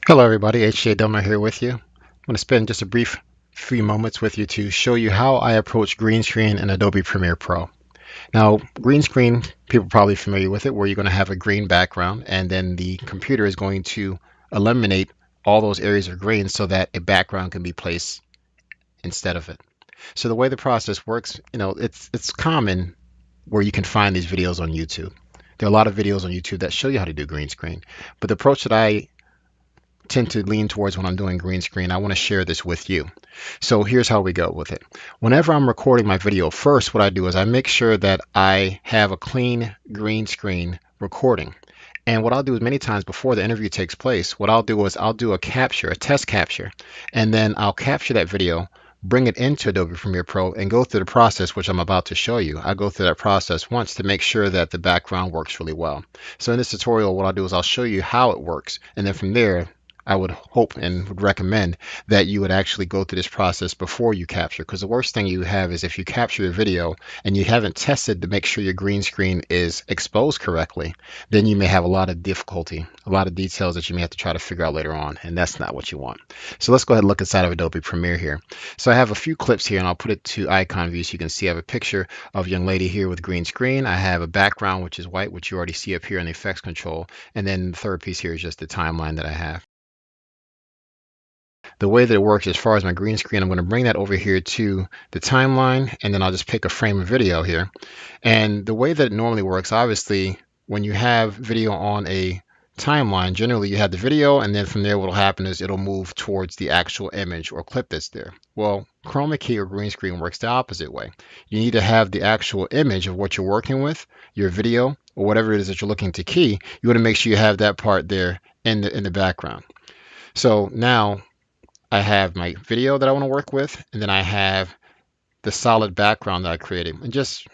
Hello everybody, HJ Delmer here with you. I'm going to spend just a brief few moments with you to show you how I approach green screen in Adobe Premiere Pro. Now, green screen, people are probably familiar with it, where you're going to have a green background and then the computer is going to eliminate all those areas of green so that a background can be placed instead of it. So the way the process works, it's common where you can find these videos on YouTube. There are a lot of videos on YouTube that show you how to do green screen, but the approach that I tend to lean towards when I'm doing green screen, I want to share this with you. So here's how we go with it. Whenever I'm recording my video, first what I do is I make sure that I have a clean green screen recording. And what I'll do is many times before the interview takes place, what I'll do is I'll do a capture, a test capture, and then I'll capture that video, bring it into Adobe Premiere Pro and go through the process which I'm about to show you. I go through that process once to make sure that the background works really well. So in this tutorial, what I'll do is I'll show you how it works, and then from there, I would hope and would recommend that you would actually go through this process before you capture, because the worst thing you have is if you capture a video and you haven't tested to make sure your green screen is exposed correctly, then you may have a lot of difficulty, a lot of details that you may have to try to figure out later on, and that's not what you want. So let's go ahead and look inside of Adobe Premiere here. So I have a few clips here and I'll put it to icon view so you can see I have a picture of a young lady here with green screen. I have a background which is white, which you already see up here in the effects control, and then the third piece here is just the timeline that I have. The way that it works as far as my green screen, I'm going to bring that over here to the timeline, and then I'll just pick a frame of video here. And the way that it normally works, obviously, when you have video on a timeline, generally you have the video, and then from there what will happen is it'll move towards the actual image or clip that's there. Well, Chroma key or green screen works the opposite way. You need to have the actual image of what you're working with, your video, or whatever it is that you're looking to key. You want to make sure you have that part there in the background. So now I have my video that I want to work with, and then I have the solid background that I created. And just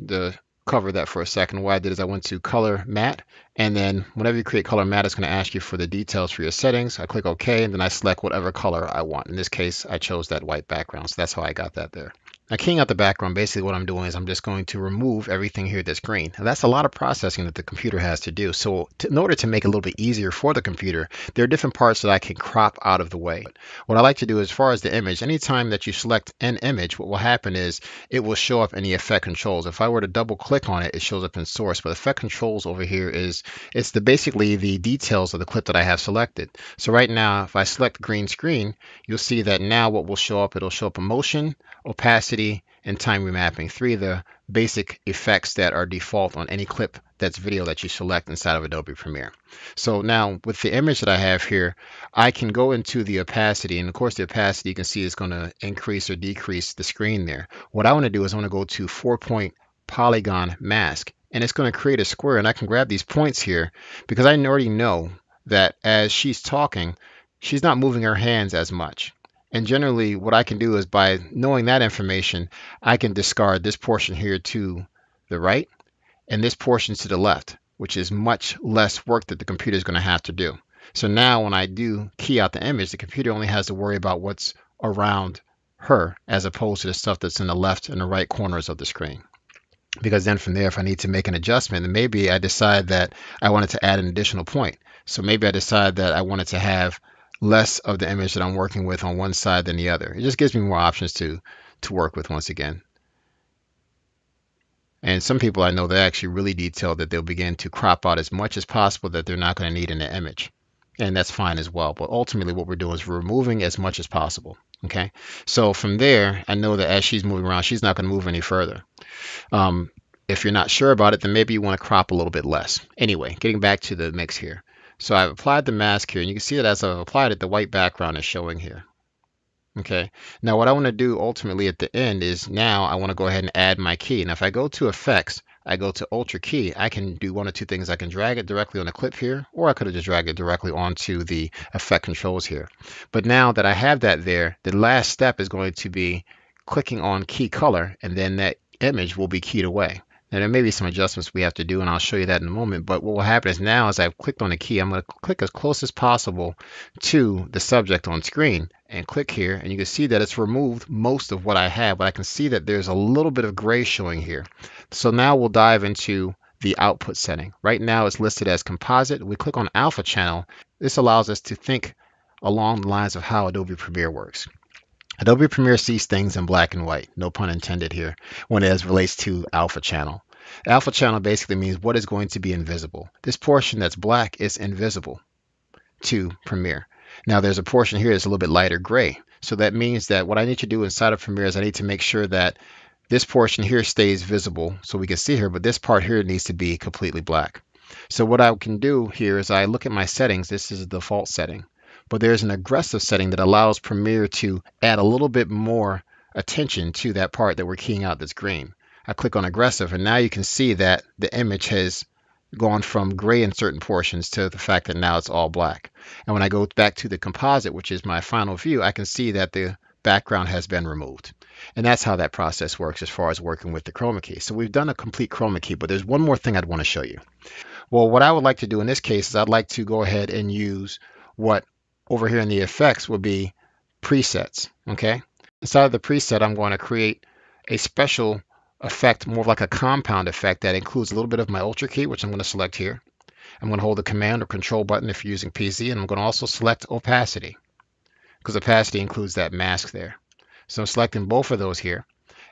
to cover that for a second, what I did is I went to color matte, and then whenever you create color matte, it's going to ask you for the details for your settings. I click OK, and then I select whatever color I want. In this case, I chose that white background, so that's how I got that there. Now, keying out the background, basically what I'm doing is I'm just going to remove everything here that's green. Now, that's a lot of processing that the computer has to do. So in order to make it a little bit easier for the computer, there are different parts that I can crop out of the way. What I like to do as far as the image, anytime that you select an image, what will happen is it will show up in the effect controls. If I were to double click on it, it shows up in source, but effect controls over here it's basically the details of the clip that I have selected. So right now, if I select green screen, you'll see that now what will show up, it'll show up motion, opacity, and time remapping, three of the basic effects that are default on any clip that's video that you select inside of Adobe Premiere. So now with the image that I have here, I can go into the opacity, and of course the opacity you can see is going to increase or decrease the screen there. What I want to do is I want to go to 4-point polygon mask, and it's going to create a square, and I can grab these points here because I already know that as she's talking, she's not moving her hands as much. And generally, what I can do is by knowing that information, I can discard this portion here to the right and this portion to the left, which is much less work that the computer is going to have to do. So now when I do key out the image, the computer only has to worry about what's around her as opposed to the stuff that's in the left and the right corners of the screen. Because then from there, if I need to make an adjustment, then maybe I decide that I wanted to add an additional point. So maybe I decide that I wanted to have less of the image that I'm working with on one side than the other. It just gives me more options to work with once again. And some people I know, they're actually really detailed that they'll begin to crop out as much as possible that they're not going to need in the image. And that's fine as well. But ultimately what we're doing is we're removing as much as possible. Okay. So from there, I know that as she's moving around, she's not going to move any further. If you're not sure about it, then maybe you want to crop a little bit less. Anyway, getting back to the mix here. So I've applied the mask here, and you can see that as I've applied it, the white background is showing here. Okay, now what I want to do ultimately at the end is now I want to go ahead and add my key. And if I go to effects, I go to ultra key, I can do one of two things. I can drag it directly on the clip here, or I could have just dragged it directly onto the effect controls here. But now that I have that there, the last step is going to be clicking on key color, and then that image will be keyed away. Now, there may be some adjustments we have to do, and I'll show you that in a moment. But what will happen is now as I've clicked on the key, I'm going to click as close as possible to the subject on screen and click here. And you can see that it's removed most of what I have, but I can see that there's a little bit of gray showing here. So now we'll dive into the output setting. Right now it's listed as composite. We click on alpha channel. this allows us to think along the lines of how Adobe Premiere works. Adobe Premiere sees things in black and white, no pun intended here, when it relates to alpha channel. Alpha channel basically means what is going to be invisible. This portion that's black is invisible to Premiere. Now there's a portion here that's a little bit lighter gray. So that means that what I need to do inside of Premiere is I need to make sure that this portion here stays visible so we can see her, but this part here needs to be completely black. So what I can do here is I look at my settings. This is the default setting, but there's an aggressive setting that allows Premiere to add a little bit more attention to that part that we're keying out that's green. I click on aggressive, and now you can see that the image has gone from gray in certain portions to the fact that now it's all black. And when I go back to the composite, which is my final view, I can see that the background has been removed. And that's how that process works as far as working with the chroma key. So we've done a complete chroma key, but there's one more thing I'd want to show you. Well, what I would like to do in this case is I'd like to go ahead and use what over here in the effects would be presets. Okay. Inside of the preset, I'm going to create a special effect, more like a compound effect that includes a little bit of my Ultra key, which I'm going to select here. I'm going to hold the Command or Control button if you're using PC, and I'm going to also select opacity because opacity includes that mask there. So I'm selecting both of those here,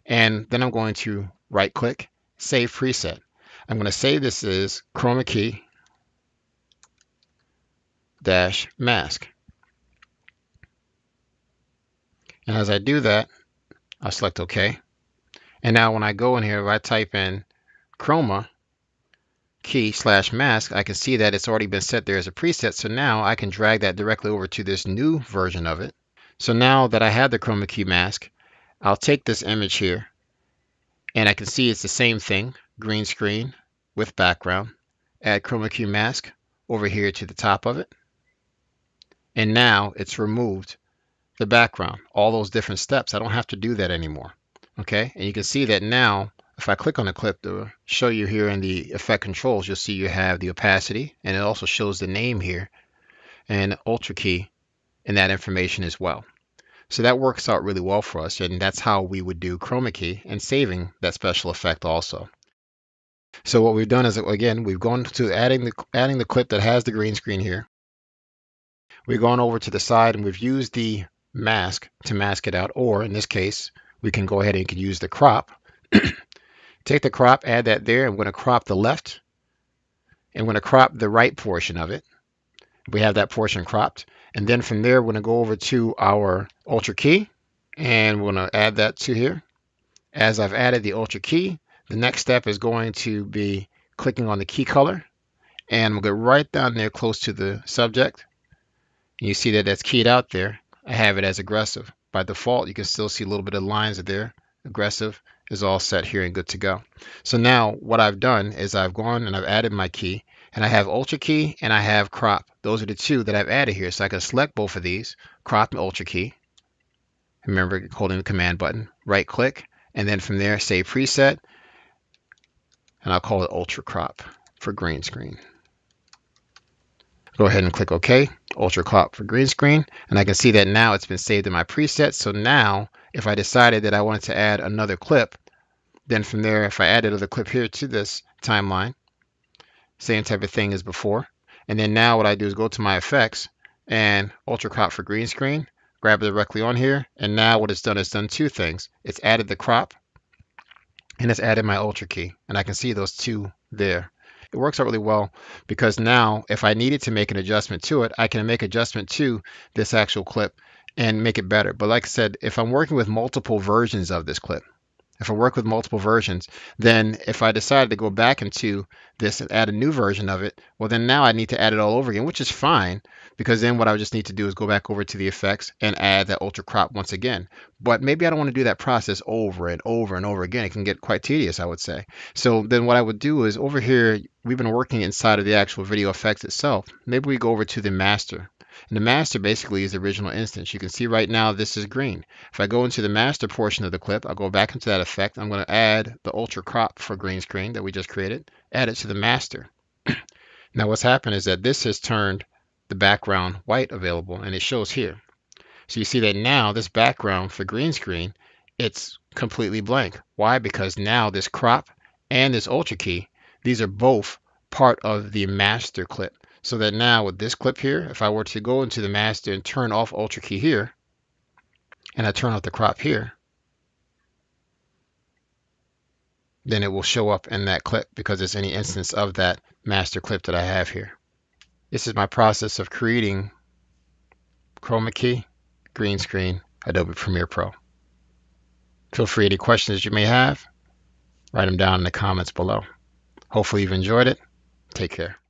and then I'm going to right click, save preset. I'm going to save this as chroma key dash mask. And as I do that, I'll select OK. And now when I go in here, if I type in chroma key / mask, I can see that it's already been set there as a preset. So now I can drag that directly over to this new version of it. So now that I have the chroma key mask, I'll take this image here and I can see it's the same thing, green screen with background. Add chroma key mask over here to the top of it. And now it's removed the background, all those different steps. I don't have to do that anymore. Okay, and you can see that now if I click on the clip to show you here in the effect controls, you'll see you have the opacity, and it also shows the name here and Ultra key in that information as well. So that works out really well for us, and that's how we would do chroma key and saving that special effect also. So what we've done is, again, we've gone to adding the clip that has the green screen here. We've gone over to the side and we've used the mask to mask it out, or in this case, we can go ahead and you can use the crop. Take the crop, add that there. I'm going to crop the left. I'm going to crop the right portion of it. We have that portion cropped. And then from there, we're going to go over to our Ultra key. And we're going to add that to here. As I've added the Ultra key, the next step is going to be clicking on the key color. And we'll go right down there close to the subject. And you see that that's keyed out there. I have it as aggressive. By default, you can still see a little bit of lines there. Aggressive is all set here and good to go. So now what I've done is I've gone and I've added my key, and I have Ultra key and I have crop. Those are the two that I've added here. So I can select both of these, crop and Ultra key. Remember, holding the Command button, right click, and then from there, save preset, and I'll call it Ultra crop for green screen. Go ahead and click OK, Ultra crop for green screen, and I can see that now it's been saved in my preset. So now if I decided that I wanted to add another clip, then from there, if I added another clip here to this timeline, same type of thing as before. And then now what I do is go to my effects and Ultra crop for green screen, grab it directly on here. And now what it's done two things. It's added the crop and it's added my Ultra key. And I can see those two there. It works out really well because now if I needed to make an adjustment to it, I can make adjustment to this actual clip and make it better. But like I said, if I'm working with multiple versions of this clip, if I work with multiple versions, then if I decided to go back into this and add a new version of it, well, then now I need to add it all over again, which is fine, because then what I would just need to do is go back over to the effects and add that Ultra crop once again. But maybe I don't want to do that process over and over and over again. It can get quite tedious, I would say. So then what I would do is over here, we've been working inside of the actual video effects itself. Maybe we go over to the master. And the master basically is the original instance. You can see right now this is green. If I go into the master portion of the clip, I'll go back into that effect. I'm going to add the Ultra crop for green screen that we just created, add it to the master. Now what's happened is that this has turned the background white available, and it shows here. So you see that now this background for green screen, it's completely blank. Why? Because now this crop and this Ultra key, these are both part of the master clip. So that now with this clip here, if I were to go into the master and turn off Ultra Key here, and I turn off the crop here, then it will show up in that clip because it's any instance of that master clip that I have here. This is my process of creating Chroma Key, green screen, Adobe Premiere Pro. Feel free any questions you may have, write them down in the comments below. Hopefully you've enjoyed it. Take care.